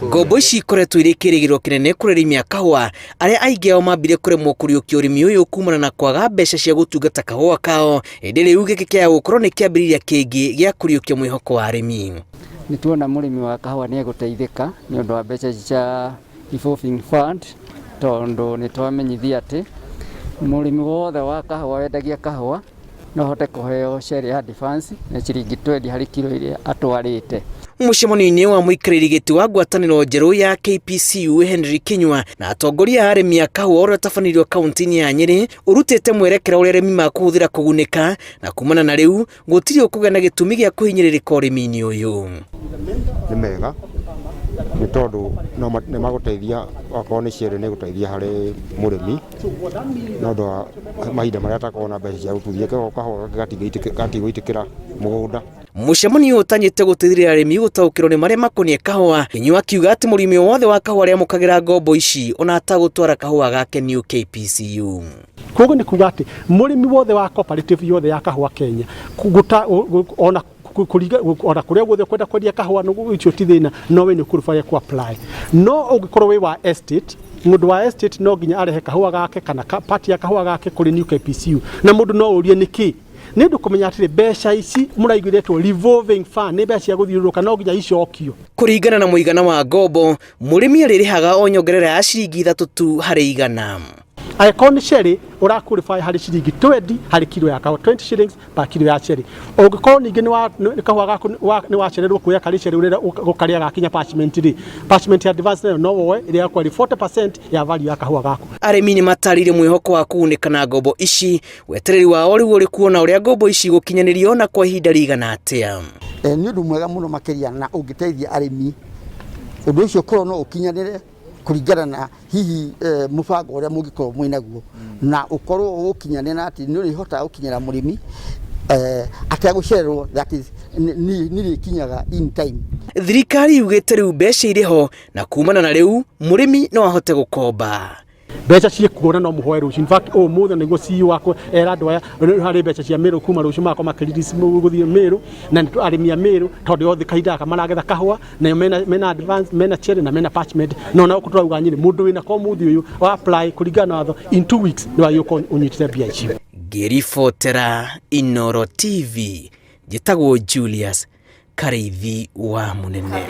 Ngombo ici ikoretwo iri kirigiro kinene kuri arimi a kahua aria aingi ao mambire kuremwo kuriukia urimi uyu kumana na kwaga mbeca cia gutungata kahua kao indi riu giki kia gukorwo ni kiambiriria kingi gia kuriukia mwihoko wa arimi. Nituona murimi wa kahua ni eguteithika ni undu wa mbeca cia revolving fund tondu nitwamenyithia ati murimi wothe wa kahua wendagia kahua no hote kuheo share ya advance na ciringi 20 hari kilo iria atwarite. Mucemanio-ini wa muikariri giti wa ngwataniro njeru ya KPCU Henry Kinyua na atongoria arimi a kahua uria tabanirio kaunti-ini ya Nyeri urutite mwerekera uria arimi makuhuthira kugunika na kumana na riu gutiri ukugea na gitumi gia kuhinyiririka urimi-ini uyu. Ni mega ni tondu no maguteithia akorwo ni ciere ni guteithia hari murimi no ndo mahinda maria atakona mbeca cia gututhia kahua gatigwitikira mugunda. Mucemanio utanyite guteithĩrĩria arimi gutaukirwo ni maria makonie kahua. Kinyua akiuga ati murimi wothe wa kahua aria mukagira ngombo ici ona atagutwara kahua gake new KPCU. Koguo ni kuga ati murimi wothe wa cooperative yothe ya kahua Kenya ona ona kuria guothe kwenda kwendia kahua no icio ti thina no we ni kurufaya ku apply no ungikorwo we wa estate mundu wa estate no ginya arehe kahua gake kana party ya kahua gake kuri new KPCU na mundu no urie niki ni ndu kumenya atire mbeca ici muraiguretwo revolving fund ni mbeca cia guthiururuka no ginya icokio kuringana na muigana wa ngombo murimi aririhaga o nyongerera ya ciringi 3 tu hari igana. Aikoni cherry urakurify hari ciringi 20 hari kilo ya kahua 20 shillings per kilo ya cherry. Ungikorwo ningi ni kahua gaku ni wacererwo kuya kari cherry urera gukaria gakinya parchment advance no woe iri yakwa 40% ya value ya kahua gaku. Arimi ni matarire mwihoko wa kuunika na ngombo ici wetereri wa riu uri kuona uria ngombo ici gukinyanirio na kwa ihinda rigana atia. Ni undu mwega muno makiria na ungiteithia arimi undu ucio korwo no ukinyanire kuringana na hihi mubango uria mungikorwo mwinaguo na ukorwo ukinyane na ati ni urihota ukinyira murimi atagucererwo that is ni kinyaga in time. Thirikari yugite riu mbeca iriho na kumana na riu murimi no ahote gukomba. Mbeca cie kuona no muhoe rucio. In fact muthe niguo CEO wako era andu aya hari mbeca cia Meru kuma rucio mako makirisi guthie Meru na arimi a Meru tondu othe kahinda kamaragetha kahua na mena advance mena cherry na mena parchment no na ukuturauga nyiri mundu wina ko muthi uyu wa apply kuringana watho in 2 weeks ni wayo unyitire bia ici. Ngiribotera Inooro TV jitagwo Julius Karithi wa Munene.